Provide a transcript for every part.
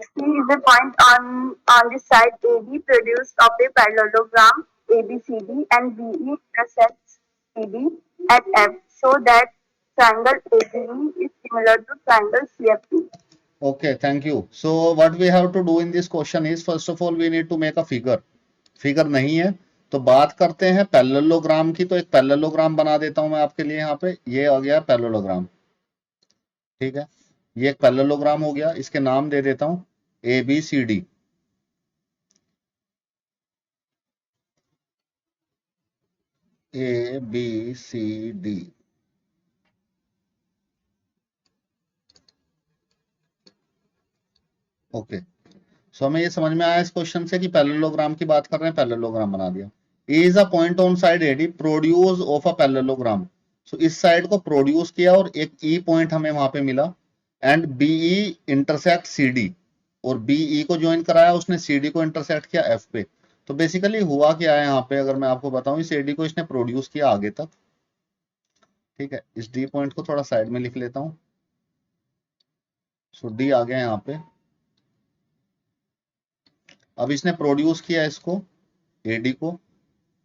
C is a point on the side AB produced of a parallelogram ABCD and BE intersects CD at F so that triangle ABE is similar to triangle CFP. Okay, thank you. So what we have to do in this question is first of all we need to make a figure. Figure नहीं है तो बात करते हैं parallelogram की। तो एक parallelogram बना देता हूं मैं आपके लिए। यहाँ पे ये आ गया पैरेललोग्राम, ठीक है। ये एक पैरेललोग्राम हो गया, इसके नाम दे देता हूं A B C D. A B C D, okay. So हमें ये समझ में आया इस क्वेश्चन से कि पैरेललोग्राम की बात कर रहे हैं, पैरेललोग्राम बना दिया। A is a point on side AD produce of a parallelogram. So इस साइड को प्रोड्यूस किया और एक ई पॉइंट हमें वहां पे मिला। एंड बीई इंटरसेक्ट सीडी, और बीई को ज्वाइन कराया उसने, सीडी को इंटरसेक्ट किया एफ पे। तो बेसिकली हुआ क्या है यहाँ पे, अगर मैं आपको बताऊं, इस एडी को इसने प्रोड्यूस किया आगे तक, ठीक है। इस डी पॉइंट को थोड़ा साइड में लिख लेता हूं। सो डी आ गया यहाँ पे। अब इसने प्रोड्यूस किया इसको, एडी को,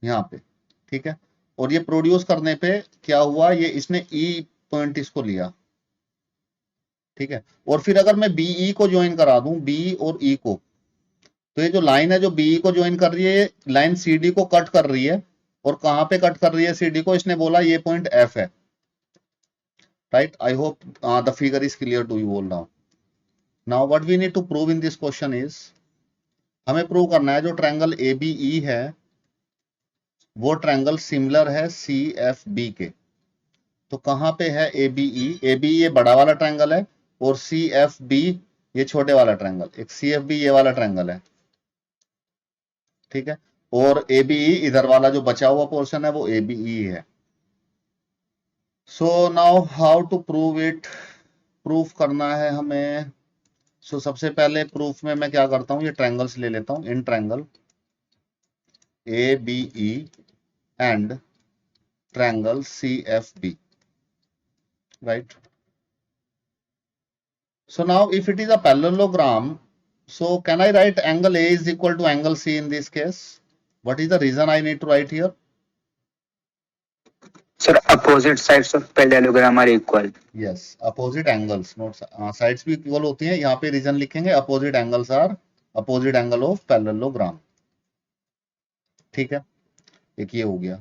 यहाँ पे, ठीक है। और ये प्रोड्यूस करने पे क्या हुआ, ये इसने ई पॉइंट इसको लिया, ठीक है। और फिर अगर मैं बीई को ज्वाइन करा दूं, बी और ई को, तो ये जो लाइन है जो बीई को ज्वाइन कर रही है, ये लाइन सीडी को कट कर रही है। और कहां पे कट कर रही है सीडी को, इसने बोला ये पॉइंट एफ है, right. I hope the figure is clear to you all now. Now what we need to prove in this question is, हमें प्रूव करना है जो ट्रायंगल ए बी ई है वो ट्रायंगल सिमिलर है सी एफ बी के। तो कहां पे है ए बी ई, ए बी ये बड़ा वाला ट्रायंगल है और सी एफ बी ये छोटे वाला ट्रायंगल, एक सी एफ बी ये वाला ट्रायंगल है, ठीक है। और ए बी ई इधर वाला जो बचा हुआ पोर्शन है वो ए बी ई है। So now how to prove it, proof करना है हमें। सो सबसे पहले प्रूफ में मैं क्या करता हूं, ये ट्रायंगल्स ले लेता हूं। In triangle A B E and triangle C F B, right? So now if it is a parallelogram, so can I write angle A is equal to angle C in this case? What is the reason I need to write here? Sir, opposite sides of parallelogram are equal. Yes, opposite angles, not sides भी equal होती हैं। यहाँ पे reason लिखेंगे opposite angles are opposite angle of parallelogram, ठीक है। एक ये हो गया।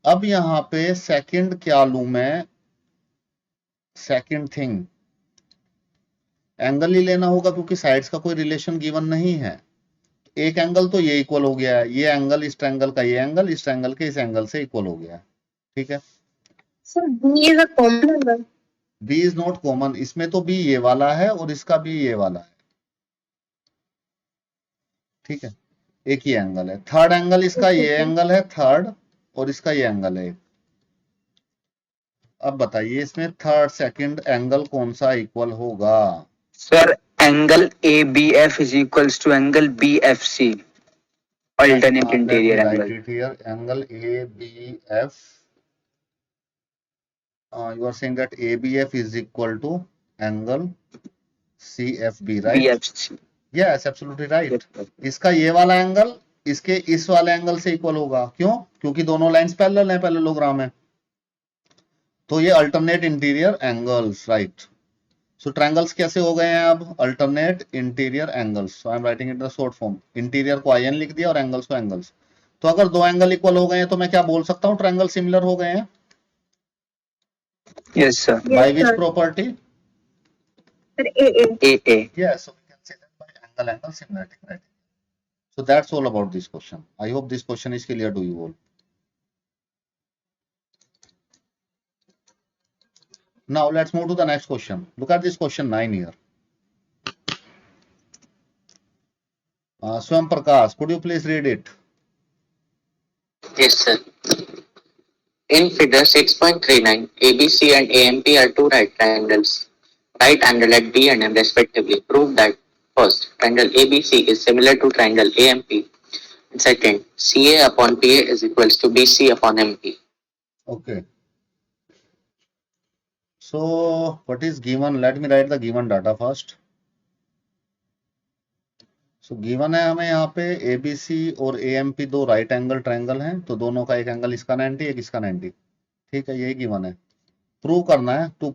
अब यहाँ पे सेकंड क्या लूं मैं, सेकंड थिंग एंगल ही लेना होगा क्योंकि साइड्स का कोई रिलेशन गिवन नहीं है। एक एंगल तो ये इक्वल हो गया है, ये एंगल इस ट्रायंगल का ये एंगल इस ट्रायंगल के इस एंगल से इक्वल हो गया है, ठीक है। So B is a common angle. B is not common, इसमें तो बी ये वाला है और इसका भी ये वाला है, ठीक है। एक ही एंगल है। थर्ड एंगल इसका ये एंगल है थर्ड, और इसका ये एंगल है। अब बताइए इसमें थर्ड सेकंड एंगल कौन सा इक्वल होगा। Sir, angle ABF is equals to angle BFC. Alternate interior angle. Angle ABF. You are saying that ABF is equal to angle CFB, right? BFC. Yes, absolutely right. इसका ये वाला angle इसके इस वाले angle से equal होगा। क्यों? क्योंकि दोनों लाइंस पैरेलल हैं, पैरेललोग्राम है। तो ये अल्टरनेट इंटीरियर एंगल्स, राइट। सो ट्रायंगल्स कैसे हो गए हैं अब, alternate interior angles. So I am writing it the short form, interior को आईएन लिख दिया और एंगल्स को एंगल्स। तो अगर दो एंगल इक्वल हो गए हैं तो मैं क्या बोल सकता हूँ, ट्रायंगल सिमिलर हो गए हैं। Yes, sir. By which property? AA. Yes, so we can say that by angle similarity, right? So that's all about this question. I hope this question is clear to you all. Now let's move to the next question. Look at this question 9 here. Swam Prakash, could you please read it? Yes, sir. In figure 6.39, ABC and AMP are two right triangles, right angle at B and M respectively. Prove that first, triangle ABC is similar to triangle AMP. And second, CA upon PA is equals to BC upon MP. Okay. So what is given? Let me write the given data first. So given है हमें यहाँ पे ABC और AMP दो right angle triangle हैं, तो दोनों का एक एंगल इसका 90 एक इसका 90, ठीक है, यही गिवन है। प्रूव करना है, टू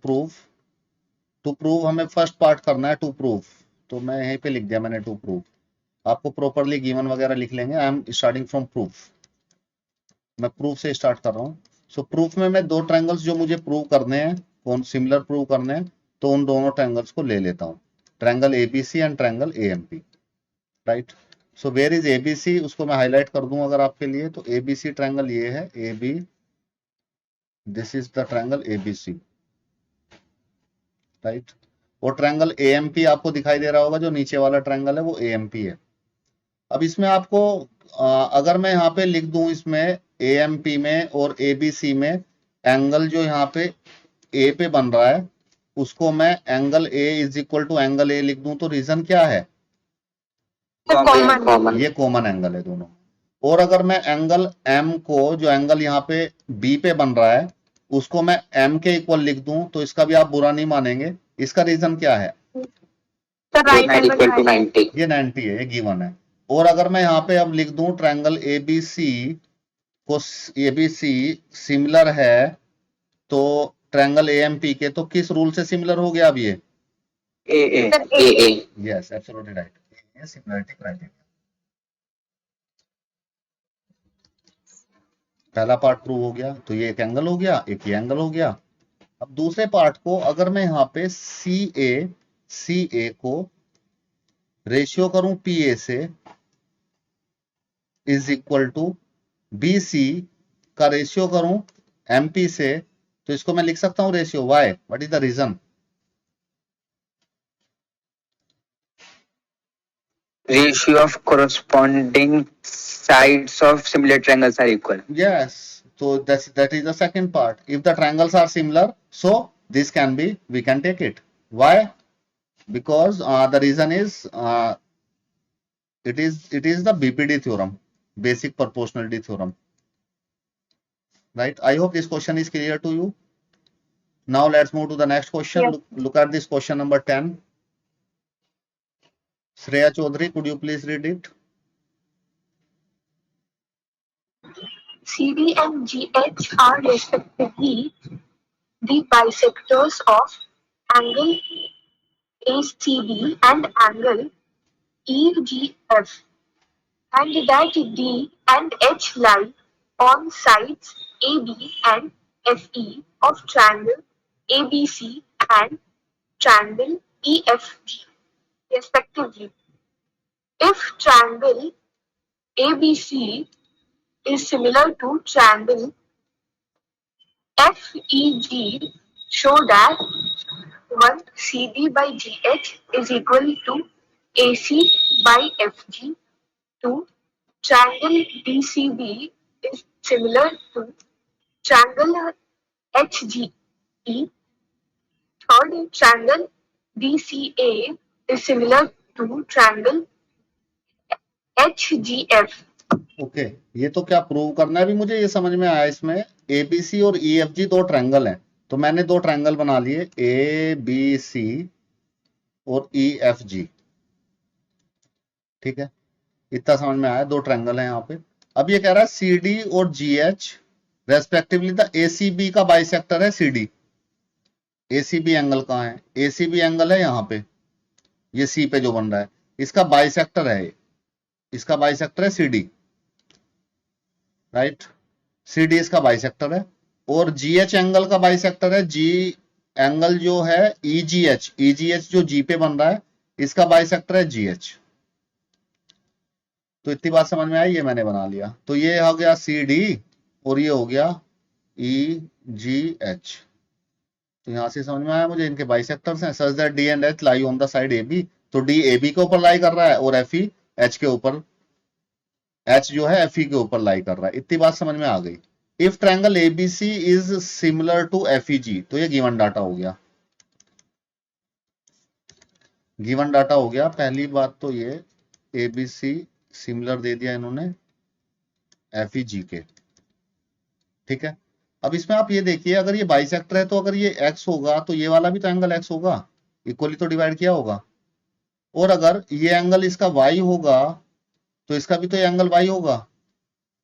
प्रूव हमें फर्स्ट पार्ट करना है, टू प्रूव, तो मैं यहीं पे लिख दिया मैंने टू प्रूव। आपको प्रॉपरली गिवन वगैरह लिख लेंगे। I am starting from proof, मैं प्रूफ से स्टार्ट कर रहा हूँ। सो प्रूफ में मैं दो ट्रायंगल्स जो मुझे प्रूव करने हैं, कौन सिमिलर प्रूव करने हैं, तो उन दोनों ट्रायंगल्स को ले लेता हूँ, triangle ABC and triangle AMP, right. So where is ABC, उसको मैं हाईलाइट कर दूं अगर आपके लिए, तो एबीसी ट्रायंगल ये है, AB, this is the triangle ABC, right. और ट्रायंगल एएमपी आपको दिखाई दे रहा होगा, जो नीचे वाला ट्रायंगल है वो एएमपी है। अब इसमें आपको अगर मैं यहाँ पे लिख दूं इसमें एएमपी में और एबीसी में एंगल जो यहाँ पे ए पे बन रहा है, उसको मैं angle A is equal to angle A लिख दूं, तो रीजन क्या है, Common. ये कॉमन एंगल है दोनों। और अगर मैं एंगल एम को, जो एंगल यहाँ पे बी पे बन रहा है, उसको मैं एम के इक्वल लिख दूं, तो इसका भी आप बुरा नहीं मानेंगे। इसका रीजन क्या है, Equal to 90. ये 90 है, ये गिवन है। और अगर मैं यहाँ पे अब लिख दूं ट्रायंगल एबीसी को, एबीसी सिमिलर है तो ट्रायंगल एएमपी के, तो किस रूल से सिमिलर हो गया अब ये, AA. यस एब्सोल्युटली राइट, ये सिमिलरिटी क्राइटेरिया। पहला पार्ट प्रूव हो गया, तो ये एक एंगल हो गया, एक ये एंगल हो गया। अब दूसरे पार्ट को अगर मैं यहाँ पे CA को रेशियो करूं PA से, इज इक्वल टू BC का रेशियो करूं MP से, तो इसको मैं लिख सकता हूं ratio Y, what is the reason, Ratio of corresponding sides of similar triangles are equal. yes, so that is the second part. If the triangles are similar, so this can be, we can take it. Why? Because the reason is it is the BPD theorem, basic proportionality theorem, right? I hope this question is clear to you. Now let's move to the next question. Yes. Look at this question number 10. Shreya Chaudhary, could you please read it? CD and GH are respectively the bisectors of angle ACB and angle EGF, and that D and H lie on sides AB and FE of triangle ABC and triangle EFG, respectively. If triangle ABC is similar to triangle FEG, show that 1 CD by GH is equal to AC by FG. 2. Triangle DCB is similar to triangle HGE. 3rd, triangle DCA is similar to triangle HGF. Okay ये तो क्या prove करना है, भी मुझे ये समझ में आया। इसमें एबीसी और EFG दो ट्रायंगल हैं, तो मैंने दो ट्रायंगल बना लिए, ABC और EFG, ठीक है, इतना समझ में आया, दो ट्रायंगल हैं यहाँ पे। अब ये कह रहा है CD और GH रेस्पेक्टिवली द ACB का बाइसेक्टर है CD। ACB एंगल कहाँ है, ACB एंगल है यहाँ पे, ये C पे जो बन रहा है, इसका बाइसेक्टर है, इसका बाइसेक्टर है CD, राइट, CD इसका बाइसेक्टर है। और GH एंगल का बाइसेक्टर है, G एंगल जो है EGH जो G पे बन रहा है, इसका बाइसेक्टर है GH। तो इतनी बात समझ में आई, ये मैंने बना लिया। तो ये हो गया CD और ये हो गया EGH। तो यहां से समझ में आया मुझे, इनके बाइसेक्टर्स हैं, such that D and H lie on the side AB। तो D AB के ऊपर लाई कर रहा है और FE H के ऊपर, H जो है FE के ऊपर लाई कर रहा है। इतनी बात समझ में आ गई। If triangle ABC is similar to FEG, तो ये गिवन डाटा हो गया, गिवन डाटा हो गया। पहली बात तो ये ABC सिमिलर दे दिया इन्होंने FEG के, ठीक है। अब इसमें आप ये देखिए, अगर ये बाइसेक्टर है तो अगर ये X होगा तो ये वाला भी तो एंगल X होगा, इक्वली तो डिवाइड किया होगा, और अगर ये एंगल इसका y होगा तो इसका भी तो ये एंगल y होगा,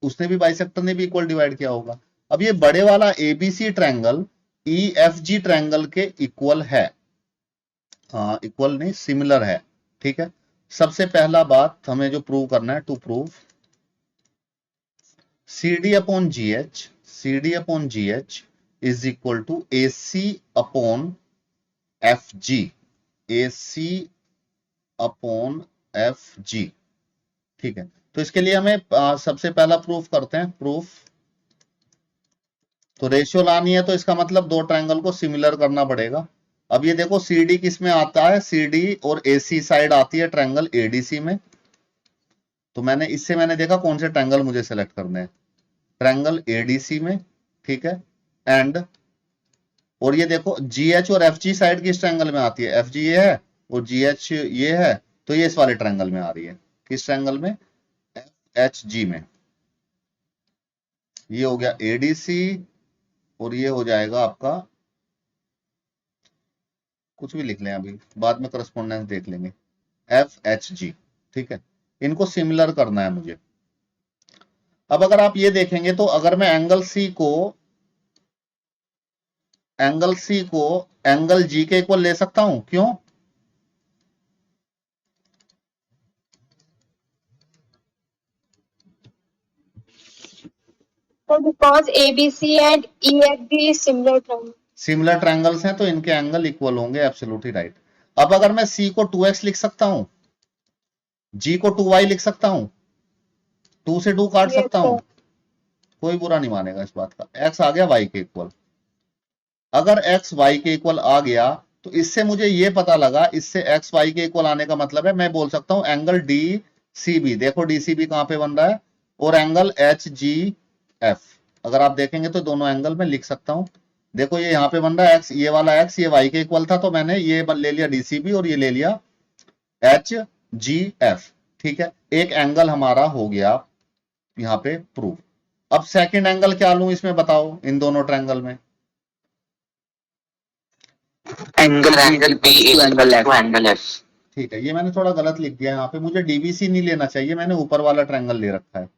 उसने भी बाइसेक्टर ने भी इक्वल डिवाइड किया होगा। अब ये बड़े वाला एबीसी ट्रायंगल ईएफजी ट्रायंगल के इक्वल है, इक्वल नहीं सिमिलर है, ठीक है। सबसे पहला बात हमें जो प्रूव करना है, to prove CD upon GH is equal to AC upon FG, AC upon FG, ठीक है। तो इसके लिए हमें सबसे पहला प्रूफ करते हैं, प्रूफ। तो रेशियो लानी है तो इसका मतलब दो ट्रायंगल को सिमिलर करना पड़ेगा। अब ये देखो CD किस में आता है, CD और AC साइड आती है ट्रायंगल ADC में। तो मैंने देखा कौन से ट्रायंगल मुझे सेलेक्ट करने हैं, ट्रायंगल ADC में, ठीक है। एंड और ये देखो GH और FG साइड किस ट्रायंगल में आती है, FG ये है और GH ये है, तो ये इस वाले ट्रायंगल में आ रही है, किस ट्रायंगल में, FHG में। ये हो गया ADC और ये हो जाएगा आपका, कुछ भी लिख लें अभी, बाद में करस्पॉन्डेंस देख लेंगे, FHG, ठीक है। इनको सिमिलर करना है मुझे। अब अगर आप ये देखेंगे तो अगर मैं एंगल C को एंगल G के इक्वल ले सकता हूं, क्यों? So because ABC and EFG is similar triangle. Similar triangles हैं तो इनके एंगल इक्वल होंगे, एब्सोल्युटली राइट। अब अगर मैं C को 2x लिख सकता हूं, G को 2y लिख सकता हूं, 2 से 2 काट Yes, सकता हूं, sir. कोई बुरा नहीं मानेगा इस बात का। x आ गया y के इक्वल। अगर x y के इक्वल आ गया तो इससे मुझे ये पता लगा, इससे x y के इक्वल आने का मतलब है मैं बोल सकता हूं एंगल DCB, देखो DCB कहां पे बन रहा है, और एंगल HGF। अगर आप देखेंगे तो दोनों एंगल में लिख सकता हूं। देखो ये यहां पे बन रहा है x, ये वाला x ये y के इक्वल था, तो मैंने ये ले लिया DCB और ये ले लिया HGF, ठीक है। एक एंगल हमारा हो गया यहां पे प्रूफ। अब सेकंड एंगल क्या लूं इसमें बताओ, इन दोनों ट्रायंगल में? Angle B is equal to angle F. ठीक है, ये मैंने थोड़ा गलत लिख दिया यहाँ पे, मुझे DBC नहीं लेना चाहिए, मैंने ऊपर वाला ट्रायंगल ले रखा है।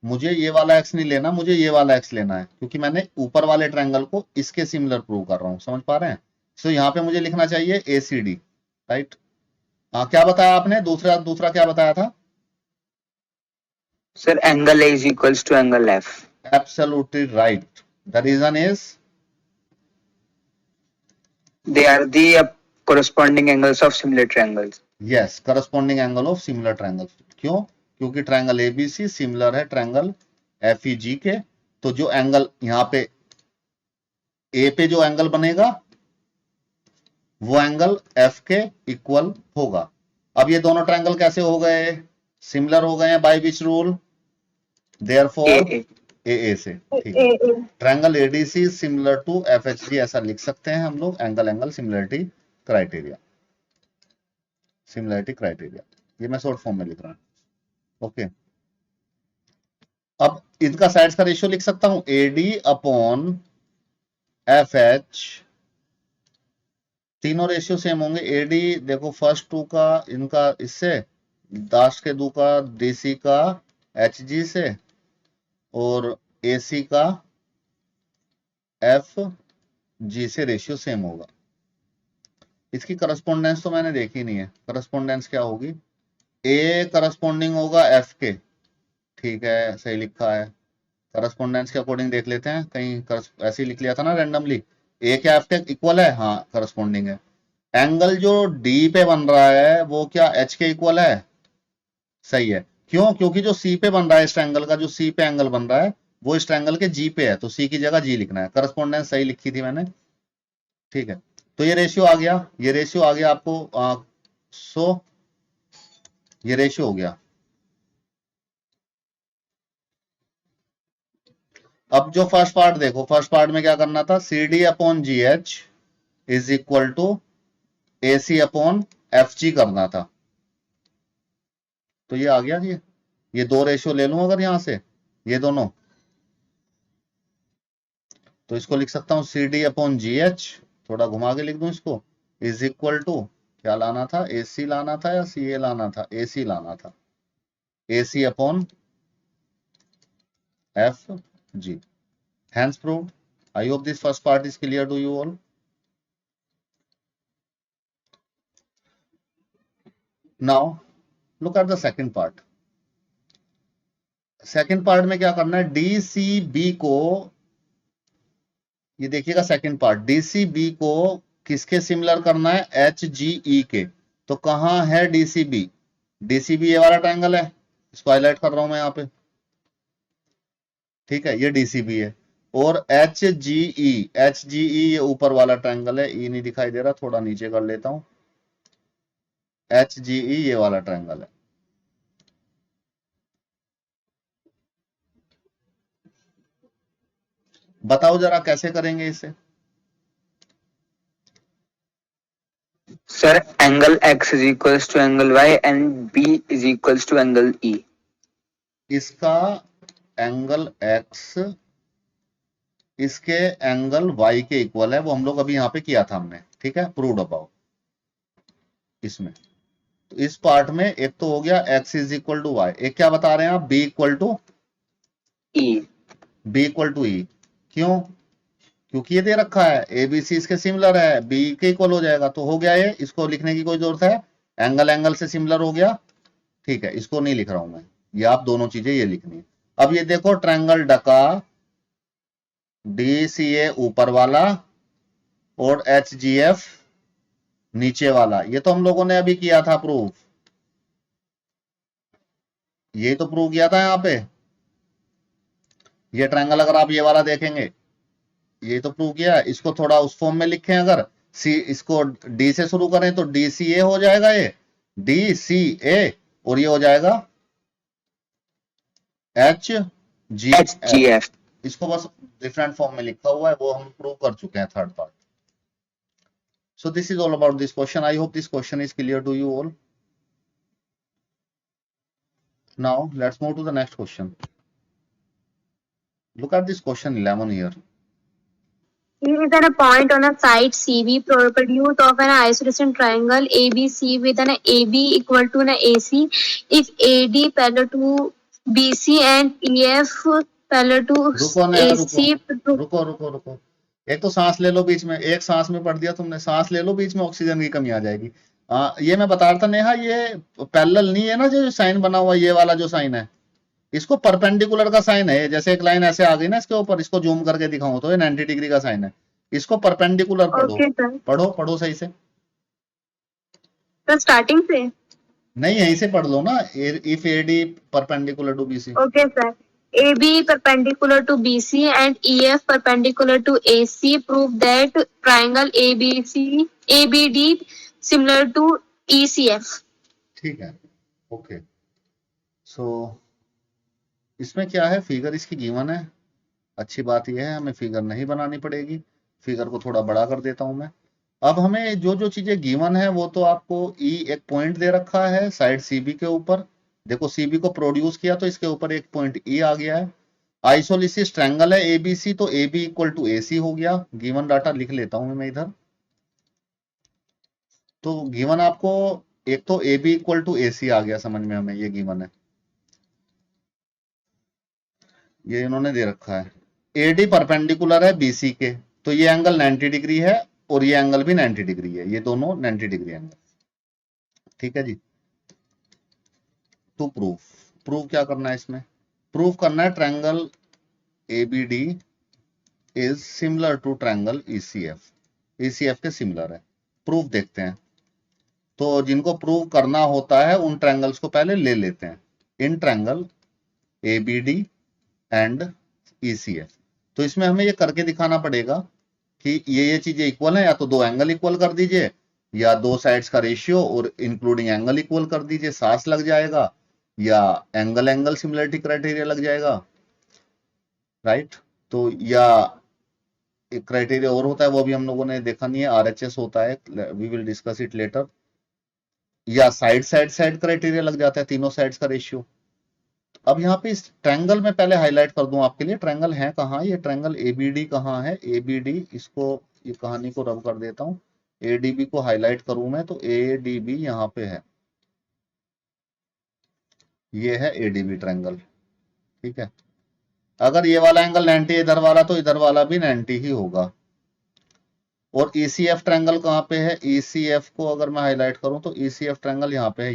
मुझे ये वाला x नहीं लेना, मुझे ये वाला x लेना है, क्योंकि मैंने ऊपर वाले ट्रायंगल को इसके सिमिलर प्रूव कर रहा हूं, समझ पा रहे हैं। तो यहाँ पे मुझे लिखना चाहिए ACD, राइट। हाँ, क्या बताया आपने, दूसरा क्या बताया था? Sir, angle A is equals to angle F. Absolutely right. The reason is They are the corresponding angles of similar triangles. yes, corresponding angle of similar triangles. क्यों? क्योंकि ट्रायंगल ABC सिमिलर है ट्रायंगल FEG के। तो जो angle यहाँ पे A पे जो एंगल बनेगा वो एंगल F के इक्वल होगा। अब ये दोनों ट्रायंगल कैसे हो गए, सिमिलर हो गए हैं by which rule, therefore AA से, ठीक है। Triangle ADC similar to FHG, ऐसा लिख सकते हैं हम लोग, एंगल सिमिलरिटी क्राइटेरिया, ये मैं शॉर्ट फॉर्म में लिख रहा हूं, ओके। अब इनका साइड्स का रेशियो लिख सकता हूं AD अपॉन FH, तीनों रेशियो सेम होंगे। AD देखो फर्स्ट टू का इनका इससे, लास्ट के दो का DC का HG से, और AC का FG से रेशियो सेम होगा। इसकी करस्पॉन्डेंस तो मैंने देखी नहीं है, करस्पॉन्डेंस क्या होगी, A करस्पॉन्डिंग होगा F के, ठीक है, सही लिखा है। करस्पॉन्डेंस के अकॉर्डिंग देख लेते हैं, कहीं ऐसे ही लिख लिया था ना रैंडमली, A क्या F के इक्वल है, हाँ करस्पॉन्डिंग है। एंगल जो D पे बन रहा है वो क्या H के इक्वल है, सही है। क्यों? क्योंकि जो C पे बन रहा है इस ट्रायंगल का, जो C पे एंगल बन रहा है वो इस ट्रायंगल के G पे है, तो C की जगह G लिखना है। करस्पॉन्डेंस सही लिखी थी मैंने, ठीक है। तो ये रेशियो आ गया, आपको सो ये रेशियो हो गया। अब जो फर्स्ट पार्ट देखो, फर्स्ट पार्ट में क्या करना था, CD upon GH is equal to AC upon FG करना था। तो ये आ गया, ये दो रेशियो ले लूं अगर यहां से, ये दोनों, तो इसको लिख सकता हूं CD अपॉन GH, थोड़ा घुमा के लिख दूं इसको, इज इक्वल टू क्या लाना था, AC लाना था या CA लाना था, AC लाना था, AC upon FG. Hence proved. I hope this first part is clear to you all. Now look at the second part. Second part में क्या करना है, DCB को, ये देखिएगा सेकेंड पार्ट, DCB को किसके सिमिलर करना है, HGE के. तो कहां है DCB? DCB ये वाला ट्रायंगल है, इसको हाईलाइट कर रहा हूं मैं यहां पे, ठीक है, ये DCB है. और HGE ये ऊपर वाला ट्रायंगल है, E नहीं दिखाई दे रहा, थोड़ा नीचे कर लेता हूं. HGE ये वाला ट्रायंगल है. बताओ जरा कैसे करेंगे इसे. Sir, angle X is equals to angle Y and B is equals to angle E. इसका एंगल X इसके एंगल Y के इक्वल है, वो हम लोग अभी यहां पे किया था हमने, ठीक है, प्रूव्ड अबाउ. इसमें तो इस पार्ट में एक तो हो गया X is equal to Y, एक क्या बता रहे हैं आप, B इक्वल टू E. क्यों? क्योंकि ये दे रखा है ABC इसके सिमिलर है, B के इक्वल हो जाएगा, तो हो गया ये. इसको लिखने की कोई जरूरत है, एंगल से सिमिलर हो गया, ठीक है, इसको नहीं लिख रहा हूं मैं, ये आप दोनों चीजें ये लिखनी है. अब ये देखो ट्रायंगल डका, DCA ऊपर वाला और HGF नीचे वाला, ये तो हम लोगों ने अभी किया था प्रूफ, ये तो प्रूव किया था यहाँ पे. ये ट्रायंगल अगर आप ये वाला देखेंगे, ये तो प्रूव किया है. इसको थोड़ा उस फॉर्म में लिखें, अगर इसको D से शुरू करें तो DCA हो जाएगा, ये DCA, और ये हो जाएगा HGF. इसको बस डिफरेंट फॉर्म में लिखा हुआ है, वो हम प्रूव कर चुके हैं third part. So this is all about this question. I hope this question is clear to you all. Now let's move to the next question. Look at this question 11 here. Here is a point on a side CV produced of an isolation triangle ABC with an AB equal to an AC. If AD parallel to BC and EF parallel to रुको ना यार, AC. रुको. एक तो सांस ले लो बीच में, एक सांस में पढ़ दिया तुमने, सांस ले लो बीच में, ऑक्सीजन की कमी आ जाएगी. ये मैं बता रहा था नेहा, ये पैरेलल नहीं है ना, जो साइन बना हुआ ये वाला जो साइन है, इसको परपेंडिकुलर का साइन है. जैसे एक लाइन ऐसे आ गई ना इसके ऊपर, इसको जूम करके दिखाऊं तो ये 90 डिग्री का साइन है, इसको परपेंडिकुलर पढ़ो. Okay, sir. पढ़ो सही से. तो स्टार्टिंग से नहीं, यहीं से पढ़ लो ना, if AD perpendicular to BC. Okay sir. AB perpendicular to BC and EF perpendicular to AC prove that triangle ABD similar to ECF. ठीक है, ओके. सो इसमें क्या है, फिगर इसकी गिवन है. अच्छी बात यह है हमें फिगर नहीं बनानी पड़ेगी, फिगर को थोड़ा बड़ा कर देता हूं मैं. अब हमें जो चीजें गिवन है वो तो आपको एक पॉइंट दे रखा है साइड CB के ऊपर. देखो CB को प्रोड्यूस किया तो इसके ऊपर एक पॉइंट E आ गया है. आइसोलिसिस ट्रायंगल है ABC, तो AB इक्वल टू AC हो गया. गिवन डाटा लिख लेता हूं मैं इधर. तो गिवन आपको एक तो AB इक्वल टू AC आ गया समझ में हमें, ये गिवन है, ये इन्होंने दे रखा है. AD परपेंडिकुलर है BC के, तो ये एंगल 90 डिग्री है और ये एंगल भी 90 डिग्री है, ये दोनों 90 डिग्री एंगल. ठीक है जी. टू प्रूफ क्या करना है इसमें, प्रूफ करना है triangle ABD is similar to triangle ECF के सिमिलर है. प्रूफ देखते हैं. तो जिनको प्रूव करना होता है उन ट्रायंगल्स को पहले ले लेते हैं. In triangle ABD and ECF, तो इसमें हमें ये करके दिखाना पड़ेगा कि ये चीजें इक्वल है, या तो दो एंगल इक्वल कर दीजिए या दो साइड्स का रेशियो और इंक्लूडिंग एंगल इक्वल कर दीजिए, सास लग जाएगा, या एंगल सिमिलरिटी क्राइटेरिया लग जाएगा, राइट. तो या एक क्राइटेरिया और होता है, वो भी हम लोगों ने देखा नहीं है, RHS होता है, we will discuss it later. या साइड क्राइटेरिया लग जाता है, तीनों साइड्स का रेशियो. अब यहाँ पे इस ट्रायंगल में पहले हाईलाइट कर दूं आपके लिए, ट्रायंगल है कहाँ, ये ट्रायंगल ABD कहाँ है, ABD, इसको ये कहानी को रब कर देता हूँ. ADB को हाईलाइट करूं मैं तो ADB यहाँ पे है, ये है ADB ट्रायंगल, ठीक है। अगर ये वाला एंगल 90 इधर वाला तो इधर वाला भी 90 ही होगा। और ECF ट्रायंगल कहाँ पे है, ECF को अगर मैं हाईलाइट करूं तो ECF ट्रायंगल यहाँ पे है,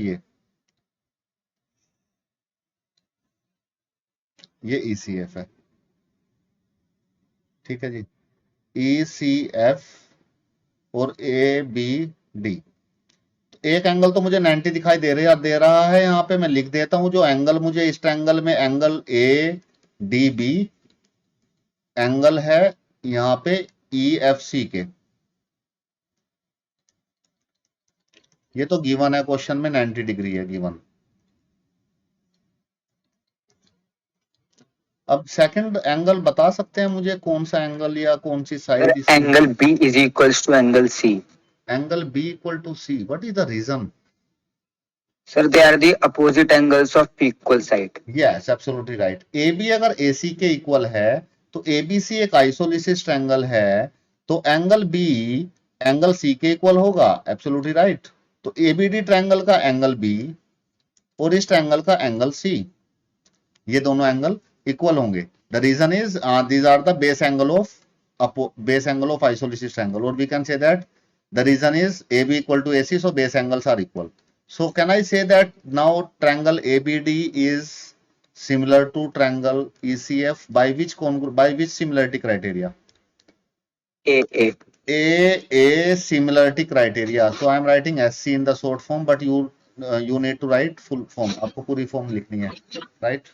ये ECF है, ठीक है जी। ECF और ABD, एक एंगल तो मुझे 90 दिखाई दे रहा है यहाँ पे, मैं लिख देता हूं जो एंगल मुझे इस ट्रायंगल में एंगल ADB एंगल है यहाँ पे EFC के, ये तो गिवन है क्वेश्चन में, 90 डिग्री है गिवन। अब सेकंड एंगल बता सकते हैं मुझे कौन सा एंगल या कौन सी side? Angle B is equals to angle C. Angle B equal to C, what is the reason? Sir, they are the opposite angles of equal side. Yes, absolutely right. AB अगर AC के equal है तो ABC एक isosceles triangle है, तो angle B angle C के equal होगा, absolutely right. तो ABD ट्रायंगल का एंगल B और इस ट्रायंगल का एंगल C, ये दोनों एंगल इक्वल होंगे। The reason is these are the base angle of isosceles triangle, और we can say that the reason is AB equal to AC, so base angles are equal. So can I say that now triangle ABD is similar to triangle ECF by which similarity criteria? A similarity criteria. So I am writing SC in the short form, but you need to write full form. आपको पूरी form लिखनी है, right?